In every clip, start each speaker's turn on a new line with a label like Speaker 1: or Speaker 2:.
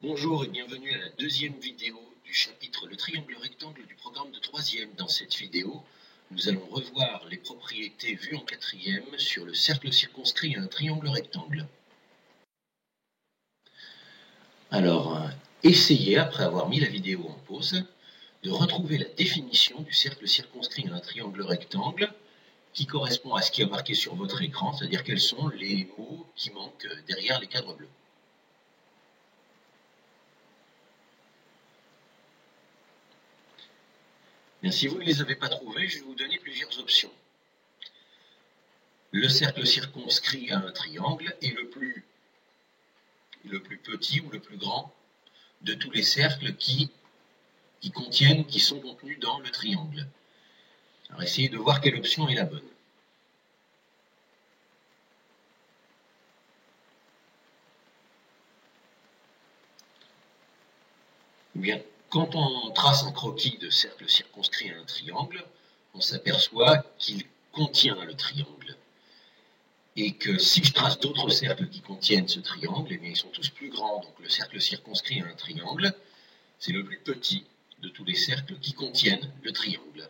Speaker 1: Bonjour et bienvenue à la deuxième vidéo du chapitre Le triangle rectangle du programme de troisième. Dans cette vidéo, nous allons revoir les propriétés vues en quatrième sur le cercle circonscrit à un triangle rectangle. Alors, essayez, après avoir mis la vidéo en pause, de retrouver la définition du cercle circonscrit à un triangle rectangle qui correspond à ce qui est marqué sur votre écran, c'est-à-dire quels sont les mots qui manquent derrière les cadres bleus. Bien, si vous ne les avez pas trouvés, je vais vous donner plusieurs options. Le cercle circonscrit à un triangle est le plus petit ou le plus grand de tous les cercles qui sont contenus dans le triangle. Alors essayez de voir quelle option est la bonne. Bien, quand on trace un croquis de cercle circonscrit à un triangle, on s'aperçoit qu'il contient le triangle. Et que si je trace d'autres cercles qui contiennent ce triangle, eh bien, ils sont tous plus grands. Donc le cercle circonscrit à un triangle, c'est le plus petit de tous les cercles qui contiennent le triangle.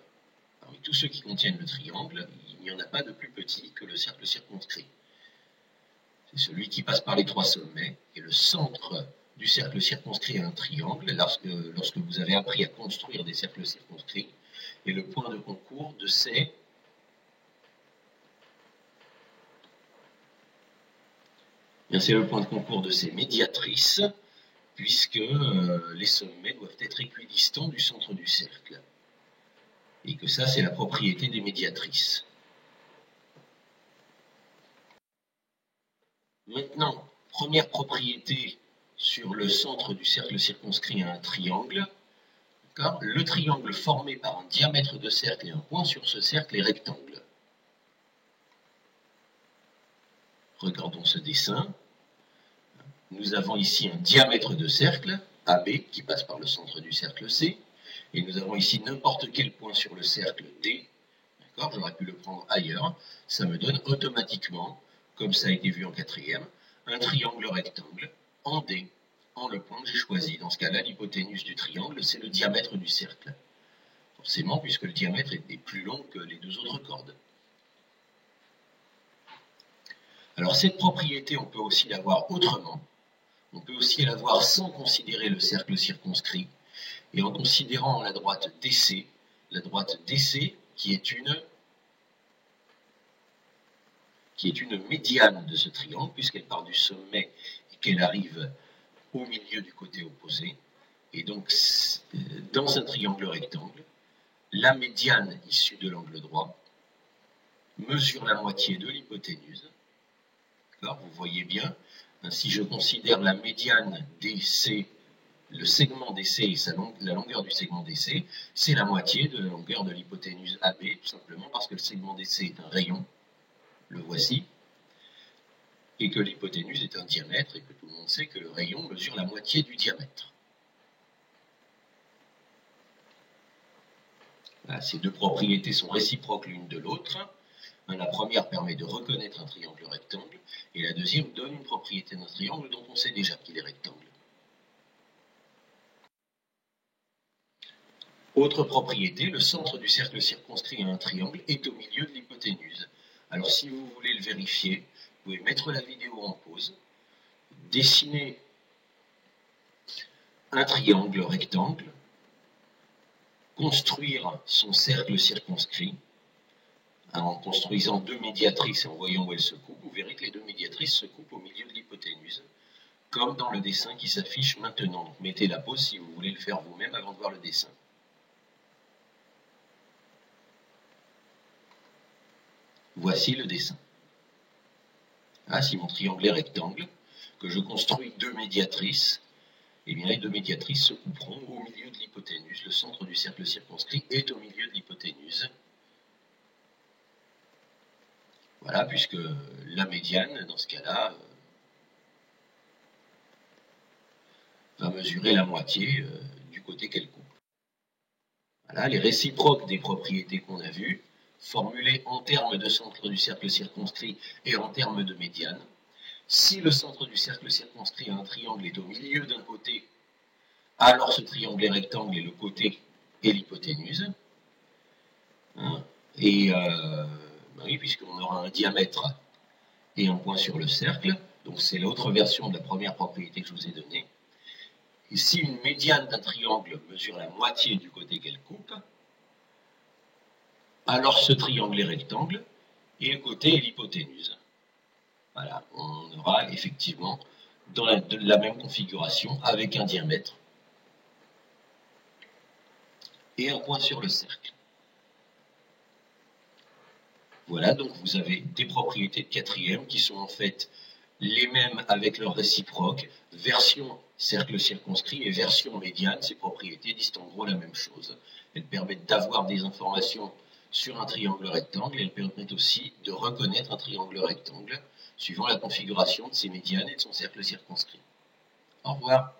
Speaker 1: Parmi tous ceux qui contiennent le triangle, il n'y en a pas de plus petit que le cercle circonscrit. C'est celui qui passe par les trois sommets, et le centre du cercle circonscrit à un triangle, lorsque vous avez appris à construire des cercles circonscrits, est le point de concours de ces c'est le point de concours de ces médiatrices, puisque les sommets doivent être équidistants du centre du cercle. Et que ça, c'est la propriété des médiatrices. Maintenant, première propriété sur le centre du cercle circonscrit à un triangle. Le triangle formé par un diamètre de cercle et un point sur ce cercle est rectangle. Regardons ce dessin. Nous avons ici un diamètre de cercle, AB, qui passe par le centre du cercle C, et nous avons ici n'importe quel point sur le cercle D. J'aurais pu le prendre ailleurs. Ça me donne automatiquement, comme ça a été vu en quatrième, un triangle rectangle en D, en le point que j'ai choisi. Dans ce cas-là, l'hypoténuse du triangle, c'est le diamètre du cercle. Forcément, puisque le diamètre est plus long que les deux autres cordes. Alors, cette propriété, on peut aussi l'avoir autrement. On peut aussi l'avoir sans considérer le cercle circonscrit et en considérant la droite DC qui est une médiane de ce triangle puisqu'elle part du sommet et qu'elle arrive au milieu du côté opposé. Et donc, dans un triangle rectangle, la médiane issue de l'angle droit mesure la moitié de l'hypoténuse. Vous voyez bien. Si je considère la médiane DC, le segment DC et la longueur du segment DC, c'est la moitié de la longueur de l'hypoténuse AB, tout simplement parce que le segment DC est un rayon, le voici, et que l'hypoténuse est un diamètre, et que tout le monde sait que le rayon mesure la moitié du diamètre. Voilà, ces deux propriétés sont réciproques l'une de l'autre. La première permet de reconnaître un triangle rectangle, et la deuxième donne une propriété d'un triangle dont on sait déjà qu'il est rectangle. Autre propriété, le centre du cercle circonscrit à un triangle est au milieu de l'hypoténuse. Alors si vous voulez le vérifier, vous pouvez mettre la vidéo en pause, dessiner un triangle rectangle, construire son cercle circonscrit, en construisant deux médiatrices et en voyant où elles se coupent, vous verrez que les deux médiatrices se coupent au milieu de l'hypoténuse, comme dans le dessin qui s'affiche maintenant. Donc mettez la pause si vous voulez le faire vous-même avant de voir le dessin. Voici le dessin. Si mon triangle est rectangle, que je construis deux médiatrices, eh bien les deux médiatrices se couperont au milieu de l'hypoténuse. Le centre du cercle circonscrit est au milieu de l'hypoténuse. Voilà, puisque la médiane, dans ce cas-là, va mesurer la moitié du côté qu'elle coupe. Voilà, les réciproques des propriétés qu'on a vues, formulées en termes de centre du cercle circonscrit et en termes de médiane. Si le centre du cercle circonscrit à un triangle est au milieu d'un côté, alors ce triangle est rectangle et le côté est l'hypoténuse. Hein, et oui, puisqu'on aura un diamètre et un point sur le cercle, donc c'est l'autre version de la première propriété que je vous ai donnée. Et si une médiane d'un triangle mesure la moitié du côté qu'elle coupe, alors ce triangle est rectangle et le côté est l'hypoténuse. Voilà, on aura effectivement dans la même configuration avec un diamètre et un point sur le cercle. Voilà, donc vous avez des propriétés de quatrième qui sont en fait les mêmes avec leur réciproque, version cercle circonscrit et version médiane. Ces propriétés disent en gros la même chose. Elles permettent d'avoir des informations sur un triangle rectangle et elles permettent aussi de reconnaître un triangle rectangle suivant la configuration de ses médianes et de son cercle circonscrit. Au revoir.